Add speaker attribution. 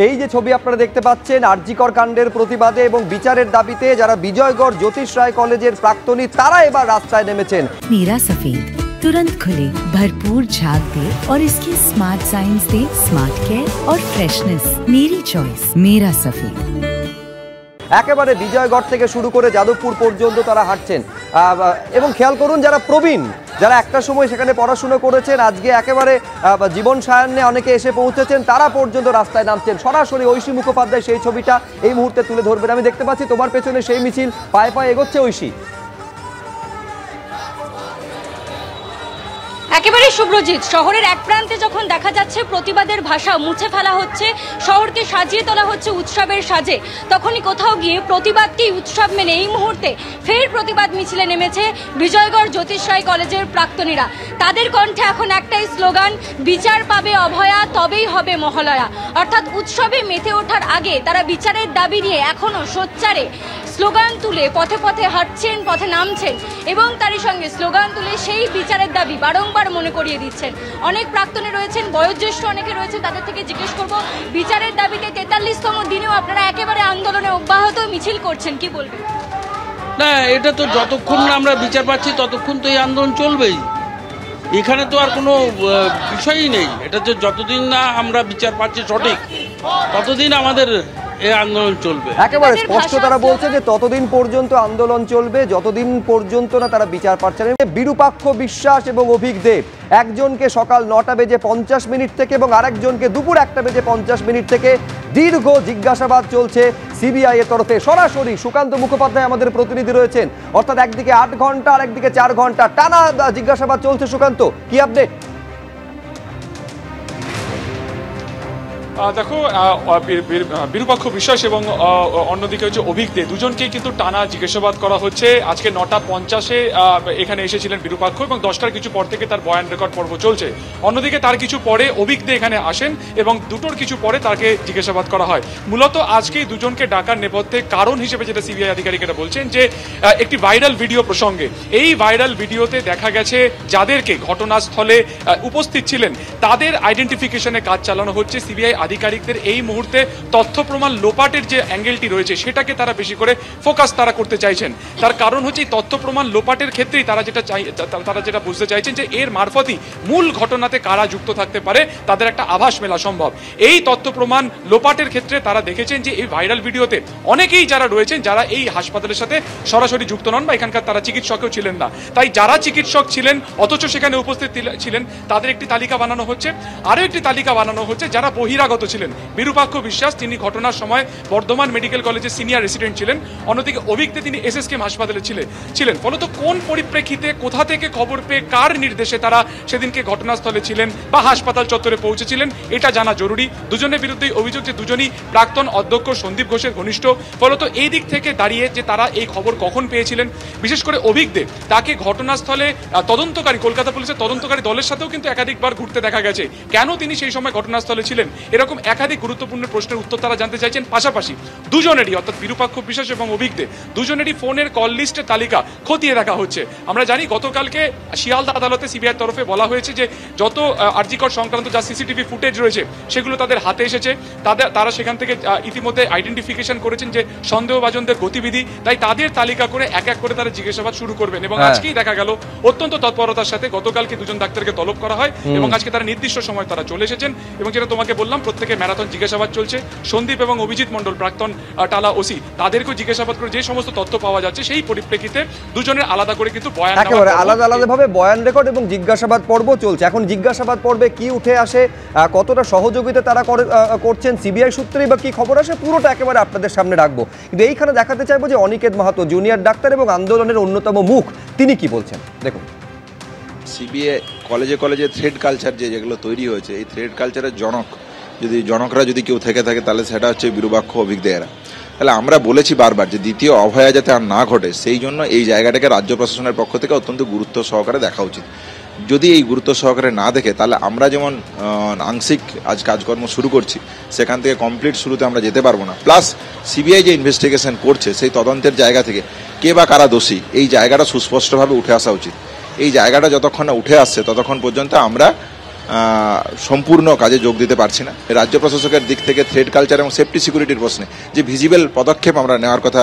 Speaker 1: এই যে ছবি আপনারা দেখতে পাচ্ছেন আরজিকর কাণ্ডের প্রতিবাদে এবং বিচারের দাবিতে যারা বিজয়গড় জ্যোতিষ রায় কলেজের প্রাক্তনী তারা এবার রাস্তায় নেমেছেন।
Speaker 2: मीरा सफेद तुरंत खुले, भरपूर झाग दे और इसकी स्मार्ट साइंस दे स्मार्ट केयर और फ्रेशनेस। मेरी चॉइस मेरा सफेद।
Speaker 1: একেবারে বিজয়গড় থেকে শুরু করে যাদবপুর পর্যন্ত তারা হাঁটছেন এবং খেয়াল করুন যারা প্রবীণ, যারা একটা সময় সেখানে পড়াশুনো করেছেন, আজকে একেবারে জীবন সায়ান্নে অনেকে এসে পৌঁছেছেন, তারা পর্যন্ত রাস্তায় নামছেন। সরাসরি ঐশী মুখোপাধ্যায় সেই ছবিটা এই মুহূর্তে তুলে ধরবেন। আমি দেখতে পাচ্ছি তোমার পেছনে সেই মিছিল পায়ে পায়ে এগোচ্ছে। ঐশী,
Speaker 3: একেবারে শুভ্রজিৎ, শহরের এক প্রান্তে যখন দেখা যাচ্ছে প্রতিবাদের ভাষা মুছে ফেলা হচ্ছে, শহরকে সাজিয়ে তোলা হচ্ছে উৎসবের সাজে, তখনই কোথাও গিয়ে প্রতিবাদকেই উৎসব মেনে এই মুহূর্তে ফের প্রতিবাদ মিছিলে নেমেছে বিজয়গড় জ্যোতিষ রায় কলেজের প্রাক্তনীরা। তাদের কণ্ঠে এখন একটাই স্লোগান, বিচার পাবে অভয়া তবেই হবে মহালয়া। অর্থাৎ উৎসবে মেতে ওঠার আগে তারা বিচারের দাবি নিয়ে এখনো সোচ্চারে স্লোগান তুলে পথে পথে হাঁটছেন, পথে নামছেন এবং তারই সঙ্গে স্লোগান তুলে সেই বিচারের দাবি বারংবার মনে করিয়ে দিচ্ছেন। অনেক প্রাক্তনী রয়েছেন, বয়োজ্যেষ্ঠ অনেকে রয়েছে, তাদের থেকে জিজ্ঞেস করব বিচারের দাবিতে 43তম দিনেও আপনারা একেবারে আন্দোলনে অব্যাহত মিছিল করছেন, কি বলবেন?
Speaker 4: না, এটা তো যতক্ষণ না আমরা বিচার পাচ্ছি ততক্ষণ তো এই আন্দোলন চলবেই। এখানে তো আর কোনো বিষয়ই নেই। এটা তো যতদিন না আমরা বিচার পাচ্ছি সঠিক ততদিন আমাদের এই আন্দোলন চলবে।
Speaker 1: একেবারে স্পষ্ট তারা বলছে যে ততদিন পর্যন্ত আন্দোলন চলবে যতদিন পর্যন্ত না তারা বিচার পাচ্ছেন। বিরূপাক্ষ বিশ্বাস এবং অভিক দেব একজনকে সকাল 9:50 থেকে এবং আরেকজনকে দুপুর 1:50 থেকে দীর্ঘ জিজ্ঞাসাবাদ চলছে সিবিআই এর তরফে। সরাসরি সুকান্ত মুখোপাধ্যায় আমাদের প্রতিনিধি রয়েছেন। অর্থাৎ একদিকে 8 ঘন্টা আর একদিকে 4 ঘন্টা টানা জিজ্ঞাসাবাদ চলছে। সুকান্ত, কি আপডেট?
Speaker 5: দেখো, বিরূপাক্ষ বিশ্বাস এবং অন্যদিকে হচ্ছে অভিক দে, দুজনকেই কিন্তু টানা জিজ্ঞাসাবাদ করা হচ্ছে। আজকে 9:50 এখানে এসেছিলেন বিরূপাক্ষ এবং 10টার কিছু পর থেকে তার বয়ান রেকর্ড পর্ব চলছে। অন্যদিকে তার কিছু পরে অভিক দে এখানে আসেন এবং 2টোর কিছু পরে তাকে জিজ্ঞাসাবাদ করা হয়। মূলত আজকেই দুজনকে ডাকার নেপথ্যে কারণ হিসেবে যেটা সিবিআই আধিকারিকেরা বলছেন যে একটি ভাইরাল ভিডিও প্রসঙ্গে। এই ভাইরাল ভিডিওতে দেখা গেছে যাদেরকে ঘটনাস্থলে উপস্থিত ছিলেন তাদের আইডেন্টিফিকেশনে কাজ চালানো হচ্ছে। সিবিআই আধিকারিকদের এই মুহূর্তে তথ্য প্রমাণ লোপাটের যে অ্যাঙ্গেলটি রয়েছে সেটাকে তারা বেশি করে ফোকাস তারা করতে চাইছেন। তার কারণ হচ্ছে এই তথ্য প্রমাণ লোপাটের ক্ষেত্রেই তারা যেটা বুঝতে চাইছেন যে এর মারফতই মূল ঘটনাতে কারা যুক্ত থাকতে পারে তাদের একটা আভাস মেলা সম্ভব। এই তথ্য প্রমাণ লোপাটের ক্ষেত্রে তারা দেখেছেন যে এই ভাইরাল ভিডিওতে অনেকেই যারা রয়েছেন যারা এই হাসপাতালের সাথে সরাসরি যুক্ত নন বা এখানকার তারা চিকিৎসকও ছিলেন না। তাই যারা চিকিৎসক ছিলেন অথচ সেখানে উপস্থিত ছিলেন তাদের একটি তালিকা বানানো হচ্ছে। আরও একটি তালিকা বানানো হচ্ছে যারা বহিরাগত ছিলেন। বিরূপাক্ষ বিশ্বাস তিনি ঘটনার সময় বর্ধমান মেডিকেল কলেজের সিনিয়র রেসিডেন্ট ছিলেন। অন্যদিকে অভিক দে তিনি এসএসকেএম হাসপাতালে ছিলেন। ফলত কোন পরিপ্রেক্ষিতে কোথা থেকে খবর পেয়ে কার নির্দেশে তারা সেদিনকে ঘটনাস্থলে ছিলেন বা হাসপাতাল চত্বরে পৌঁছেছিলেন এটা জানা জরুরি। দুজনের বিরুদ্ধেই অভিযোগ যে দুজনই প্রাক্তন অধ্যক্ষ সন্দীপ ঘোষের ঘনিষ্ঠ। ফলত এই দিক থেকে দাঁড়িয়ে যে তারা এই খবর কখন পেয়েছিলেন, বিশেষ করে অভিক দে তাকে ঘটনাস্থলে তদন্তকারী কলকাতা পুলিশের তদন্তকারী দলের সাথেও কিন্তু একাধিকবার ঘুরতে দেখা গেছে। কেন তিনি সেই সময় ঘটনাস্থলে ছিলেন এরকম একাধিক গুরুত্বপূর্ণ প্রশ্নের উত্তর তারা জানতে চাইছেন। পাশাপাশি দুজনেরই অর্থাৎ বিরূপাক্ষ বিশ্বাস এবং অভিক দে দুজনেরই ফোনের কল লিস্টের তালিকা খতিয়ে দেখা হচ্ছে। আমরা জানি গতকালকে শিয়ালদা আদালতে সিবিআই তরফে বলা হয়েছে যে যত আরজিকর সংক্রান্ত যা সিসিটিভি ফুটেজ রয়েছে সেগুলো তাদের হাতে এসেছে। তারা সেখান থেকে ইতিমধ্যে আইডেন্টিফিকেশন করেছেন যে সন্দেহভাজনদের গতিবিধি। তাই তাদের তালিকা করে এক এক করে তারা জিজ্ঞাসাবাদ শুরু করবেন এবং আজকেই দেখা গেল অত্যন্ত তৎপরতার সাথে গতকালকে দুজন ডাক্তারকে তলব করা হয় এবং আজকে তারা নির্দিষ্ট সময় তারা চলে এসেছেন এবং যেটা তোমাকে বললাম প্রত্যেকে ম্যারাথন জিজ্ঞাসাবাদ চলছে। সন্দীপ এবং অভিজিৎ মণ্ডল প্রাক্তন টালা ওসি তাদেরকেও জিজ্ঞাসাবাদ করে যে সমস্ত তথ্য পাওয়া যাচ্ছে সেই পরিপ্রেক্ষিতে দুজনের আলাদা করে কিন্তু বয়ান
Speaker 1: একেবারে আলাদা আলাদাভাবে বয়ান রেকর্ড এবং জিজ্ঞাসাবাদ পর্ব চলছে। এখন জিজ্ঞাসাবাদ পর্বে কি উঠে আসে, কতটা সহযোগিতা তারা করছেন সিবিআই সূত্রেই বা কি খবর আসে পুরোটা একেবারে আপনাদের সামনে রাখবো। কিন্তু এইখানে দেখাতে চাইবো যে অনিকেত মাহাতো জুনিয়র ডাক্তার এবং আন্দোলনের অন্যতম মুখ, তিনি কি বলছেন দেখুন।
Speaker 6: সিবিআই কলেজে থ্রেড কালচার যেগুলো তৈরি হয়েছে এই থ্রেড কালচারের জনকরা যদি কেউ থেকে থাকে তাহলে সেটা হচ্ছে বিরূপাক্ষ অভিক দেরা। তাহলে আমরা বলেছি বারবার যে দ্বিতীয় অভয়া যাতে আর না ঘটে সেই জন্য এই জায়গাটাকে রাজ্য প্রশাসনের পক্ষ থেকে অত্যন্ত গুরুত্ব সহকারে দেখা উচিত। যদি এই গুরুত্ব সহকারে না দেখে তাহলে আমরা যেমন আংশিক আজ কাজকর্ম শুরু করছি সেখান থেকে কমপ্লিট শুরুতে আমরা যেতে পারবো না। প্লাস সিবিআই যে ইনভেস্টিগেশন করছে সেই তদন্তের জায়গা থেকে কে বা কারা দোষী এই জায়গাটা সুস্পষ্টভাবে উঠে আসা উচিত। এই জায়গাটা যতক্ষণ না উঠে আসছে ততক্ষণ পর্যন্ত আমরা সম্পূর্ণ কাজে যোগ দিতে পারছি না। রাজ্য প্রশাসকের দিক থেকে থ্রেড কালচার এবং সেফটি সিকিউরিটির প্রশ্নে যে ভিজিবল পদক্ষেপ আমরা নেওয়ার কথা